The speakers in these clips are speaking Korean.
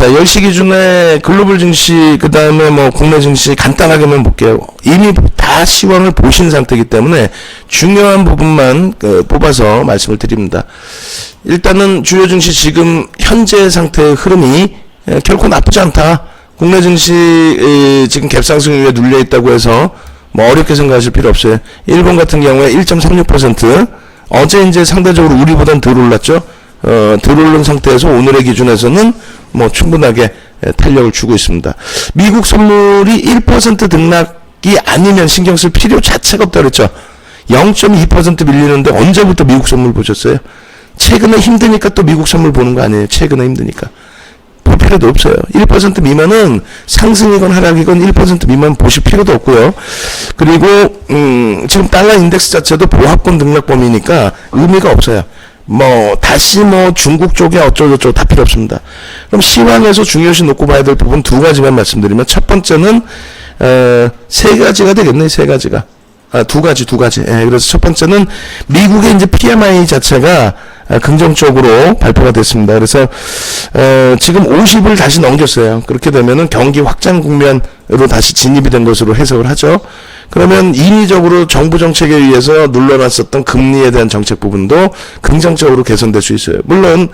자, 10시 기준에 글로벌 증시, 그 다음에 뭐 국내 증시 간단하게만 볼게요. 이미 다 시황을 보신 상태이기 때문에 중요한 부분만 뽑아서 말씀을 드립니다. 일단은 주요 증시 지금 현재 상태의 흐름이 결코 나쁘지 않다. 국내 증시 지금 갭상승 위에 눌려 있다고 해서 뭐 어렵게 생각하실 필요 없어요. 일본 같은 경우에 1.36%, 어제 이제 상대적으로 우리보단 덜 올랐죠. 덜 오른 상태에서 오늘의 기준에서는 뭐 충분하게 탄력을 주고 있습니다. 미국 선물이 1% 등락이 아니면 신경 쓸 필요 자체가 없다 그랬죠. 0.2% 밀리는데 언제부터 미국 선물 보셨어요? 최근에 힘드니까 또 미국 선물 보는 거 아니에요. 최근에 힘드니까. 볼 필요도 없어요. 1% 미만은 상승이건 하락이건 1% 미만 보실 필요도 없고요. 그리고 지금 달러 인덱스 자체도 보합권 등락 범위니까 의미가 없어요. 뭐 다시 뭐 중국 쪽에 어쩌고저쩌고 다 필요 없습니다. 그럼 시황에서 중요시 놓고 봐야 될 부분 두 가지만 말씀드리면, 첫 번째는 세 가지가 되겠네. 세 가지가. 두 가지. 그래서 첫 번째는 미국의 이제 PMI 자체가 긍정적으로 발표가 됐습니다. 그래서 지금 50을 다시 넘겼어요. 그렇게 되면은 경기 확장 국면으로 다시 진입이 된 것으로 해석을 하죠. 그러면 인위적으로 정부 정책에 의해서 눌러놨었던 금리에 대한 정책 부분도 긍정적으로 개선될 수 있어요. 물론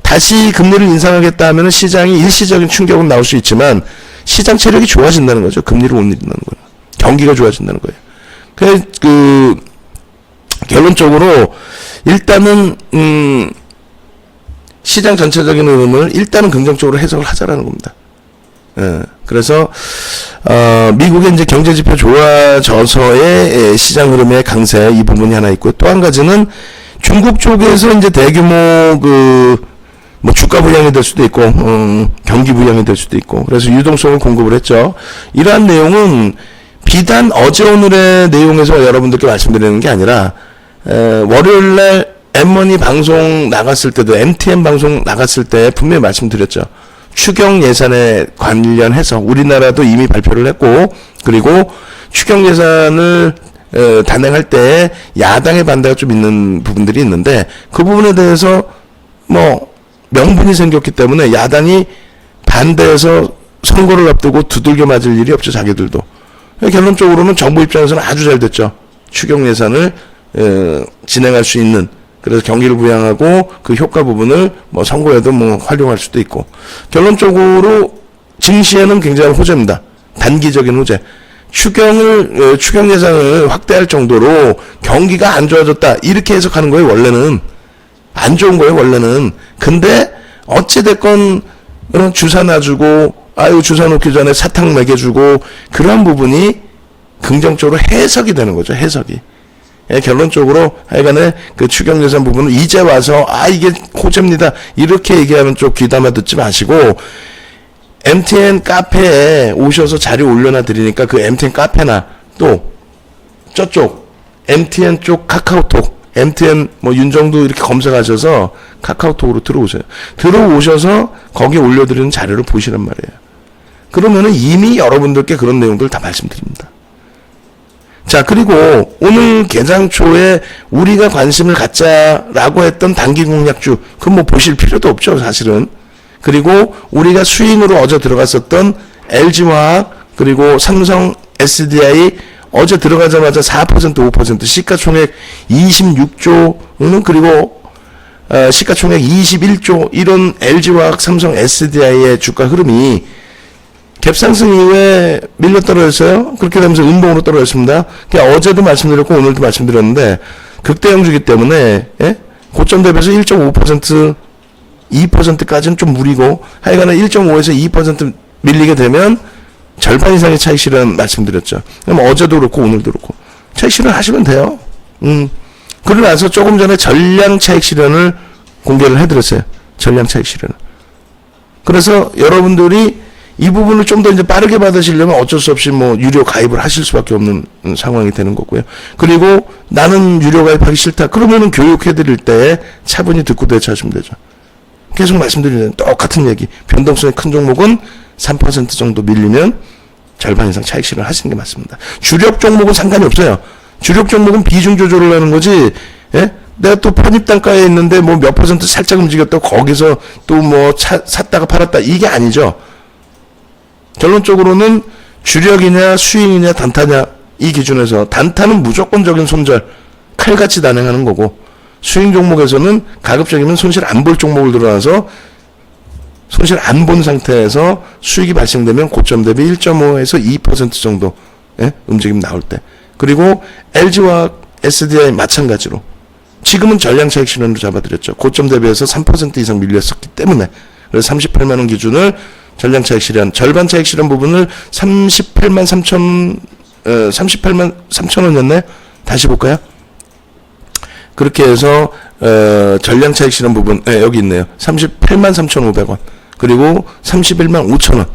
다시 금리를 인상하겠다 하면 시장이 일시적인 충격은 나올 수 있지만 시장 체력이 좋아진다는 거죠. 금리를 못 내린다는 거예요. 경기가 좋아진다는 거예요. 결론적으로 일단은 시장 전체적인 흐름을 일단은 긍정적으로 해석을 하자라는 겁니다. 그래서 미국의 이제 경제 지표 좋아져서의 시장 흐름의 강세, 이 부분이 하나 있고, 또 한 가지는 중국 쪽에서 이제 대규모 뭐 주가 부양이 될 수도 있고 경기 부양이 될 수도 있고, 그래서 유동성을 공급을 했죠. 이러한 내용은 비단 어제 오늘의 내용에서 여러분들께 말씀드리는 게 아니라 월요일날 M1이 방송 나갔을 때도, MTN 방송 나갔을 때 분명히 말씀드렸죠. 추경 예산에 관련해서 우리나라도 이미 발표를 했고, 그리고 추경 예산을 단행할 때 야당의 반대가 좀 있는 부분들이 있는데, 그 부분에 대해서 뭐 명분이 생겼기 때문에 야당이 반대해서 선거를 앞두고 두들겨 맞을 일이 없죠. 자기들도. 결론적으로는 정부 입장에서는 아주 잘 됐죠. 추경 예산을 진행할 수 있는, 그래서 경기를 부양하고 그 효과 부분을 뭐 선거에도 뭐 활용할 수도 있고, 결론적으로 증시에는 굉장히 호재입니다. 단기적인 호재. 추경 예산을 확대할 정도로 경기가 안 좋아졌다, 이렇게 해석하는 거예요. 원래는 안 좋은 거예요. 원래는. 근데 어찌됐건 주사 놔주고, 주사 놓기 전에 사탕 먹여주고, 그런 부분이 긍정적으로 해석이 되는 거죠. 해석이. 결론적으로 하여간에 그 추경 예산 부분은 이제 와서 이게 호재입니다, 이렇게 얘기하면 좀 귀담아 듣지 마시고, MTN 카페에 오셔서 자료 올려놔 드리니까 그 MTN 카페나 또 저쪽 MTN 쪽 카카오톡, MTN 뭐 윤정도 이렇게 검색하셔서 카카오톡으로 들어오셔서 거기 올려드리는 자료를 보시란 말이에요. 그러면은 이미 여러분들께 그런 내용들 다 말씀드립니다. 자, 그리고 오늘 개장 초에 우리가 관심을 갖자라고 했던 단기 공략주, 그건 뭐 보실 필요도 없죠, 사실은. 그리고 우리가 스윙으로 어제 들어갔었던 LG화학, 그리고 삼성 SDI, 어제 들어가자마자 4%, 5%, 시가총액 26조는, 그리고 시가총액 21조, 이런 LG화학, 삼성 SDI의 주가 흐름이 갭상승 이후에 밀려 떨어졌어요. 그렇게 되면서 음봉으로 떨어졌습니다. 그러니까 어제도 말씀드렸고 오늘도 말씀드렸는데 극대형주기 때문에 고점 대비해서 1.5%, 2%까지는 좀 무리고, 하여간에 1.5에서 2% 밀리게 되면 절반 이상의 차익 실현 말씀드렸죠. 그럼 어제도 그렇고 오늘도 그렇고 차익 실현 하시면 돼요. 그러고 나서 조금 전에 전량 차익 실현을 공개를 해드렸어요. 전량 차익 실현. 그래서 여러분들이 이 부분을 좀 더 이제 빠르게 받으시려면 어쩔 수 없이 뭐 유료 가입을 하실 수밖에 없는 상황이 되는 거고요. 그리고 나는 유료 가입하기 싫다, 그러면은 교육해드릴 때 차분히 듣고 대처하시면 되죠. 계속 말씀드리는 똑같은 얘기. 변동성이 큰 종목은 3% 정도 밀리면 절반 이상 차익 실현 하시는 게 맞습니다. 주력 종목은 상관이 없어요. 주력 종목은 비중 조절을 하는 거지, 내가 또 편입단가에 있는데 뭐 몇 퍼센트 살짝 움직였다 거기서 또 뭐 샀다가 팔았다 이게 아니죠. 결론적으로는 주력이냐 수익이냐 단타냐 이 기준에서 단타는 무조건적인 손절 칼같이 단행하는 거고, 수익 종목에서는 가급적이면 손실 안 볼 종목을 들어와서 손실 안 본 상태에서 수익이 발생되면 고점 대비 1.5에서 2% 정도 움직임 나올 때, 그리고 LG와 SDI 마찬가지로 지금은 전량 차익 실현으로 잡아드렸죠. 고점 대비해서 3% 이상 밀렸었기 때문에. 그래서 38만원 기준을 전량 차익 실현, 절반 차익 실현 부분을 38만 3천원이었나요? 다시 볼까요? 그렇게 해서 전량 차익 실현 부분 여기 있네요. 38만 3,500원 그리고 31만 5천원.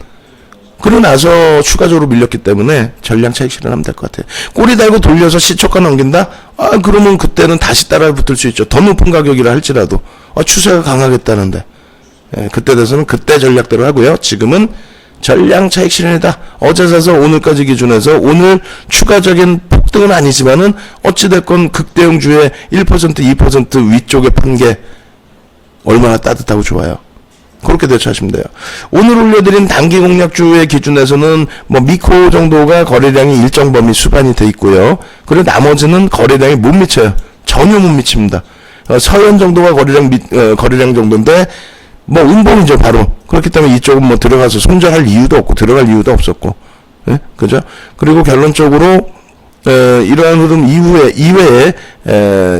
그러고 나서 추가적으로 밀렸기 때문에 전량 차익 실현하면 될 것 같아요. 꼬리 달고 돌려서 시초가 넘긴다? 그러면 그때는 다시 따라 붙을 수 있죠. 더 높은 가격이라 할지라도 추세가 강하겠다는데, 그때 돼서는 그때 전략대로 하고요. 지금은 전량 차익 실현이다. 어제 사서 오늘까지 기준해서 오늘 추가적인 폭등은 아니지만은 어찌됐건 극대형주의 1% 2% 위쪽에 판 게 얼마나 따뜻하고 좋아요. 그렇게 대처하시면 돼요. 오늘 올려드린 단기 공략주의 기준에서는 뭐 미코 정도가 거래량이 일정 범위 수반이 돼 있고요. 그리고 나머지는 거래량이 못 미쳐요. 전혀 못 미칩니다. 서현 정도가 거래량 정도인데 뭐 음봉이죠 바로. 그렇기 때문에 이쪽은 뭐 들어가서 손절할 이유도 없고 들어갈 이유도 없었고, 그죠? 그리고 결론적으로 이러한 흐름 이외에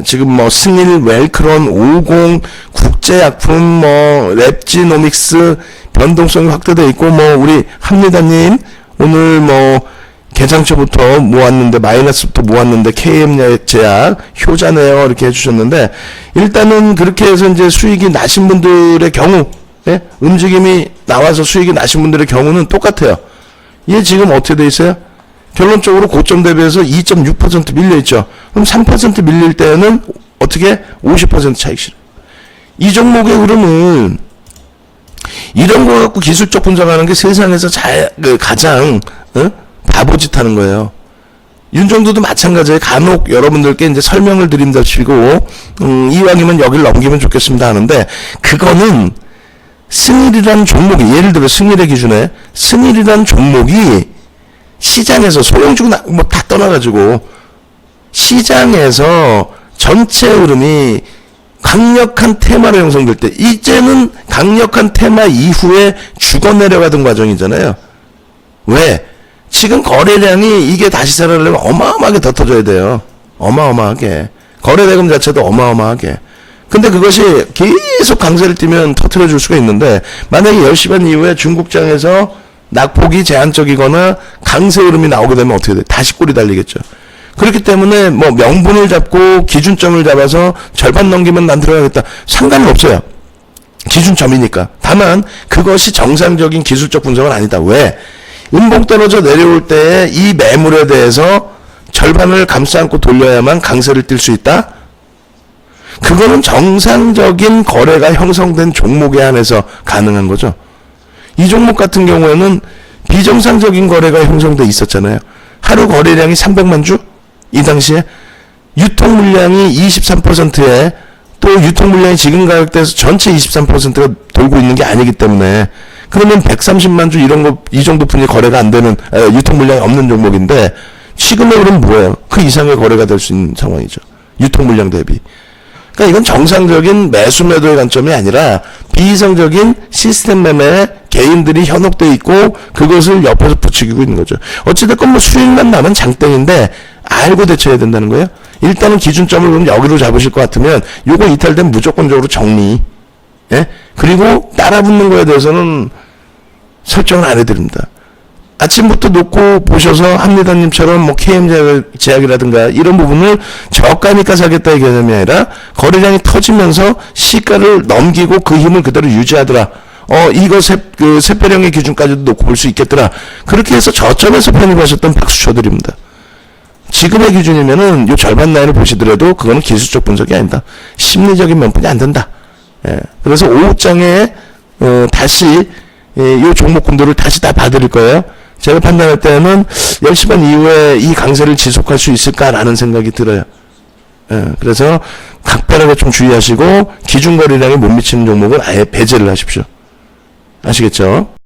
지금 뭐 승일, 웰크론, 50, 국제약품, 뭐 랩지노믹스 변동성이 확대되어 있고, 뭐 우리 합리다님 오늘 뭐 개장초부터 모았는데 마이너스부터 모았는데 KM제약, 효자네요 이렇게 해주셨는데, 일단은 그렇게 해서 이제 수익이 나신 분들의 경우, 움직임이 나와서 수익이 나신 분들의 경우는 똑같아요. 얘 지금 어떻게 돼 있어요? 결론적으로 고점 대비해서 2.6% 밀려있죠. 그럼 3% 밀릴 때는 어떻게? 50% 차익 실현. 이 종목의 흐름은 이런 거 갖고 기술적 분석하는 게 세상에서 가장 바보짓 하는 거예요. 윤정도도 마찬가지예요. 간혹 여러분들께 이제 설명을 드린다시고 이왕이면 여기를 넘기면 좋겠습니다 하는데, 그거는 승일이라는 종목이, 예를 들어 승일의 기준에 승일이라는 종목이 시장에서 소형주고 뭐 다 떠나가지고 시장에서 전체 흐름이 강력한 테마로 형성될 때, 이제는 강력한 테마 이후에 죽어 내려가던 과정이잖아요. 왜? 지금 거래량이 이게 다시 살아나려면 어마어마하게 더 터져야 돼요. 어마어마하게. 거래대금 자체도 어마어마하게. 근데 그것이 계속 강세를 띠면 터트려 줄 수가 있는데, 만약에 10시 반 이후에 중국장에서 낙폭이 제한적이거나 강세 흐름이 나오게 되면 어떻게 돼? 다시 꼬리 달리겠죠. 그렇기 때문에 뭐 명분을 잡고 기준점을 잡아서 절반 넘기면 난 들어가겠다. 상관은 없어요. 기준점이니까. 다만 그것이 정상적인 기술적 분석은 아니다. 왜? 음봉 떨어져 내려올 때 이 매물에 대해서 절반을 감싸 안고 돌려야만 강세를 띨 수 있다? 그거는 정상적인 거래가 형성된 종목에 한해서 가능한 거죠. 이 종목 같은 경우에는 비정상적인 거래가 형성돼 있었잖아요. 하루 거래량이 300만 주? 이 당시에 유통 물량이 23%에, 또 유통 물량이 지금 가격대에서 전체 23%가 돌고 있는 게 아니기 때문에, 그러면 130만 주 이런 거, 이 정도 분이 거래가 안 되는, 유통 물량이 없는 종목인데, 지금의 흐름은 뭐예요? 그 이상의 거래가 될 수 있는 상황이죠. 유통 물량 대비. 그러니까 이건 정상적인 매수 매도의 관점이 아니라 비이성적인 시스템 매매에 개인들이 현혹되어 있고 그것을 옆에서 부추기고 있는 거죠. 어찌됐건 뭐 수익만 나면 장땡인데 알고 대처해야 된다는 거예요. 일단은 기준점을 그럼 여기로 잡으실 것 같으면 요거 이탈되면 무조건적으로 정리. 그리고 따라붙는 거에 대해서는 설정을 안 해드립니다. 아침부터 놓고 보셔서 합리다님처럼 뭐 KM제약이라든가 이런 부분을 저가니까 사겠다의 개념이 아니라 거래량이 터지면서 시가를 넘기고 그 힘을 그대로 유지하더라. 이거 세배령의 기준까지도 놓고 볼 수 있겠더라. 그렇게 해서 저점에서 편입하셨던 박수 쳐드립니다. 지금의 기준이면은 요 절반 라인을 보시더라도 그거는 기술적 분석이 아니다. 심리적인 면분이 안 된다. 그래서 오후장에 다시 요 종목군들을 다시 다 봐드릴 거예요. 제가 판단할 때는 10시 반 이후에 이 강세를 지속할 수 있을까라는 생각이 들어요. 그래서 각별하게 좀 주의하시고 기준거래량에 못 미치는 종목은 아예 배제를 하십시오. 아시겠죠?